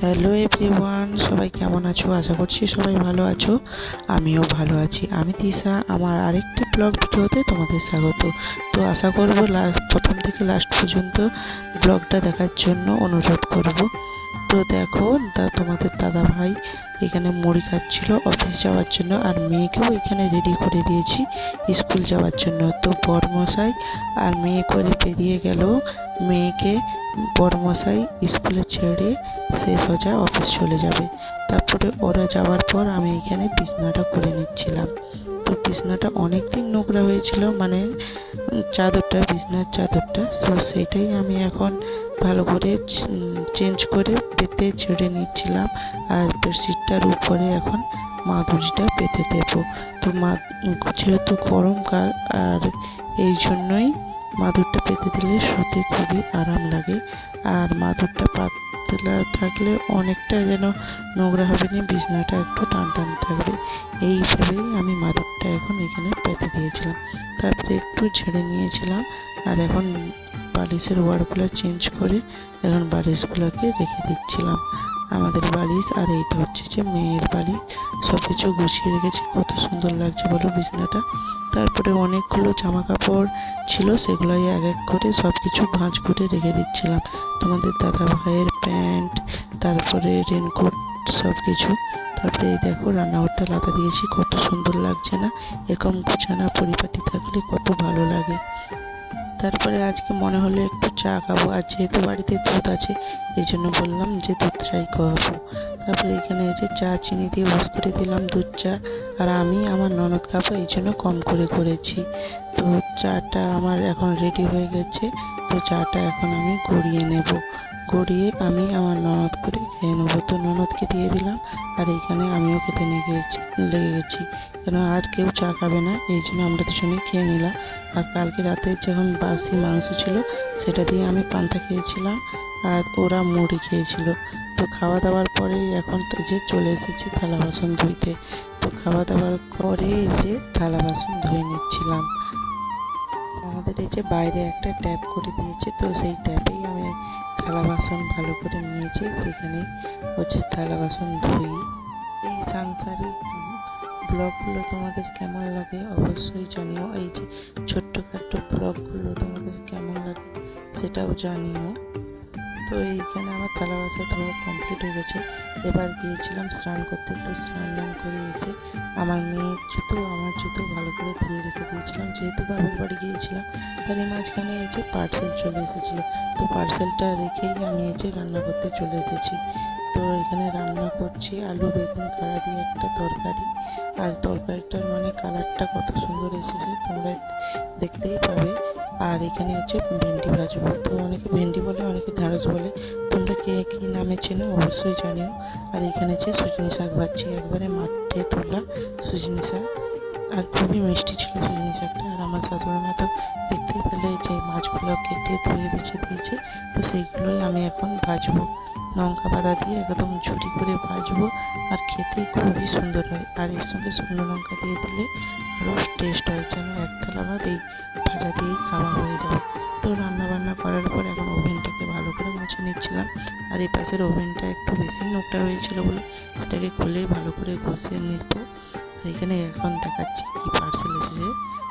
Hello everyone, সবাই কেমন আছো? আশা করছি সবাই ভালো আছো। আমিও ভালো আছি। আমি তিশা, আমার আরেকটি ব্লগ ভিডিওতে তোমাদের স্বাগত। তো আশা করব প্রথম থেকে লাস্ট পর্যন্ত ব্লগটা দেখার জন্য অনুরোধ করব। তো দেখো, তোমাদের দাদা ভাই এখানে মুড়ি খাচ্ছিল অফিস যাওয়ার জন্য, আর মেয়েকেও এখানে রেডি করে দিয়েছি স্কুল যাওয়ার জন্য। তো বরমশাই আর মেয়ে করে বেরিয়ে গেল। মেয়েকে বরমশাই স্কুলে ছেড়ে সে সোজা অফিস চলে যাবে। তারপরে ওরা যাওয়ার পর আমি এখানে বিছনাটা করে নিচ্ছিলাম। তো বিছনাটা অনেক দিন নোংরা হয়েছিল, মানে চাদরটা, বিছনার চাদরটা। তো সেটাই আমি এখন ভালো করে চেঞ্জ করে পেতে ছেড়ে নিচ্ছিলাম। আর বেডশিটটার উপরে এখন মাদুরিটা পেতে দেব। তো যেহেতু গরমকাল, আর এই জন্যই মাদুরটা পেতে দিলে শুতে খুবই আরাম লাগে। আর মাদুরটা পাতলা থাকলে অনেকটা যেন নোংরা হবে না, বিছনাটা একটু টান টান থাকবে। এইভাবেই আমি মাদুরটা এখন এখানে পেতে দিয়েছিলাম। তারপরে একটু ঝেড়ে নিয়েছিলাম। আর এখন বালিশের ওয়ারগুলো চেঞ্জ করে এখন বালিশগুলোকে রেখে দিচ্ছিলাম। আমাদের বালিশ আর এইটা হচ্ছে যে মেয়ের বালিশ। সব কিছু গুছিয়ে রেখেছি। কত সুন্দর লাগছে বলো বিছনাটা। তারপরে অনেকগুলো জামা কাপড় ছিল, সেগুলোই এক এক করে সব কিছু ভাঁজ করে রেখে দিচ্ছিলাম। তোমাদের দাদা ভাইয়ের প্যান্ট, তারপরে রেনকোট, সব কিছু। তারপরে এই দেখো রান্নাঘরটা লাতা দিয়েছি, কত সুন্দর লাগছে না? এরকম গুছানা পরিপাটি থাকলে কত ভালো লাগে। তারপরে আজকে মনে হলো একটু চা খাবো, আর যেহেতু বাড়িতে দুধ আছে এই জন্য বললাম যে দুধ চাই খাওয়াবো। তারপরে এখানে এই যে চা চিনি দিয়ে বস করে দিলাম দুধ চা। আর আমি আমার ননদ খাবো এই জন্য কম করে করেছি। তো চাটা আমার এখন রেডি হয়ে গেছে। তো চাটা এখন আমি গড়িয়ে নেব। গড়িয়ে আমি আমার ননদ করে খেয়ে নেবো। তো ননদকে দিয়ে দিলাম, আর এইখানে আমিও খেতে লেগে গেছি। কেন আর কেউ চা খাবে না, এই জন্য আমরা দুজনেই খেয়ে নিলাম। আর কালকে রাতে যখন বাসি মাংস ছিল সেটা দিয়ে আমি পান্তা খেয়েছিলাম, আর ওরা মুড়ি খেয়েছিল। তো খাওয়া দাওয়ার পরেই এখন তো যে চলে এসেছি থালা বাসন ধুইতে। তো খাওয়া দাওয়ার পরে এই যে থালা বাসন ধুয়ে নিচ্ছিলাম। আমাদের এই যে বাইরে একটা ট্যাপ করে দিয়েছে, তো সেই ট্যাপেই আমি থালা বাসন ভালো করে নিয়েছি, সেখানেই হচ্ছে থালা বাসন ধুই। এই সাংসারিক ব্লগগুলো তোমাদের কেমন লাগে অবশ্যই জানিও। এই যে ছোট্টখাট্টো ব্লগগুলো তোমাদের কেমন লাগে সেটাও জানিও। তো এইখানে আমার থালা বাসন ধোয়া কমপ্লিট হয়ে গেছে। এবার গিয়েছিলাম স্নান করতে। তো স্নান করে এসে আমার মেয়ের জুতো, আমার জুতো ভালো করে ধুয়ে রেখে দিয়েছিলাম, যেহেতু বাবার বাড়ি গিয়েছিলাম। তার এই মাঝখানে এই যে পার্সেল চলে এসেছিলো। তো পার্সেলটা রেখেই আমি এই যে রান্না করতে চলে এসেছি। তো এখানে রান্না করছি আলু বেগুন কাড়া দিয়ে একটা তরকারি। আর তরকারিটার মানে কালারটা কত সুন্দর এসেছে তোমরা দেখতেই পাবে। আর এখানে হচ্ছে ভেন্ডি ভাজবো। তো অনেকে ভেন্ডি বলে, অনেকে ঢ্যাঁড়স বলে, তোমরা কে কী নামে চেনো অবশ্যই জানিও। আর এখানে হচ্ছে সুজনি শাক ভাজছি, একবারে মাঠে তোলা সুজনি শাক। আর খুবই মিষ্টি ছিল সুজনি শাকটা। আর আমার শাশুড়ি মা তো দেখতেই পেলে যে মাছগুলো কেটে ধুয়ে বেছে দিয়েছে। তো সেইগুলোই আমি এখন ভাজবো, লঙ্কা পাতা দিয়ে একদম ঝুরি করে ভাজবো। আর খেতে খুবই সুন্দর হয়। আর এর সঙ্গে শুকনো লঙ্কা দিয়ে দিলে আরও টেস্ট হয়, যেন এক থালা ভাত এই ভাজা দিয়েই খাওয়া হয়ে যাবে। তো রান্না বান্না করার পর এখন ওভেনটাকে ভালো করে মুছে নিচ্ছিলাম। আর এই পাশের ওভেনটা একটু বেশি নোংরা হয়েছিল বলে সেটাকে খুলে ভালো করে ঘষে নিব। এখানে এখন দেখাচ্ছি কি পার্সেল এসেছে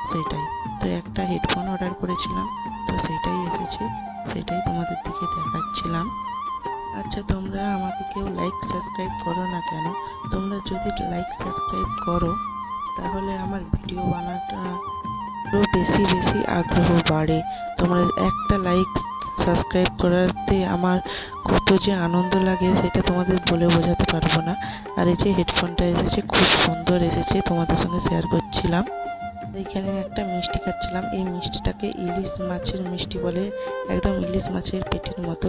সেটাই। তো একটা হেডফোন অর্ডার করেছিলাম, তো সেটাই এসেছে, সেটাই তোমাদের দিকে দেখাচ্ছিলাম। আচ্ছা, তোমরা আমাকে কেউ লাইক সাবস্ক্রাইব করো না কেন? তোমরা যদি লাইক সাবস্ক্রাইব করো তাহলে আমার ভিডিও বানাটা আরও বেশি বেশি আগ্রহ বাড়ে। তোমরা একটা লাইক সাবস্ক্রাইব করাতে আমার কত যে আনন্দ লাগে সেটা তোমাদের বলে বোঝাতে পারবো না। আর এই যে হেডফোনটা এসেছে খুব সুন্দর এসেছে, তোমাদের সঙ্গে শেয়ার করছিলাম। এইখানে একটা মিষ্টি খাচ্ছিলাম। এই মিষ্টিটাকে ইলিশ মাছের মিষ্টি বলে, একদম ইলিশ মাছের পেটের মতো।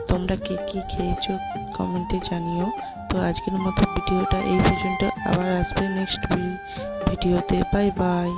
তোমরা কে কী খেয়েছো কমেন্টে জানিও। তো আজকের মতো ভিডিওটা এই পর্যন্ত, আবার আসবে নেক্সট ভিডিওতে। Bye bye.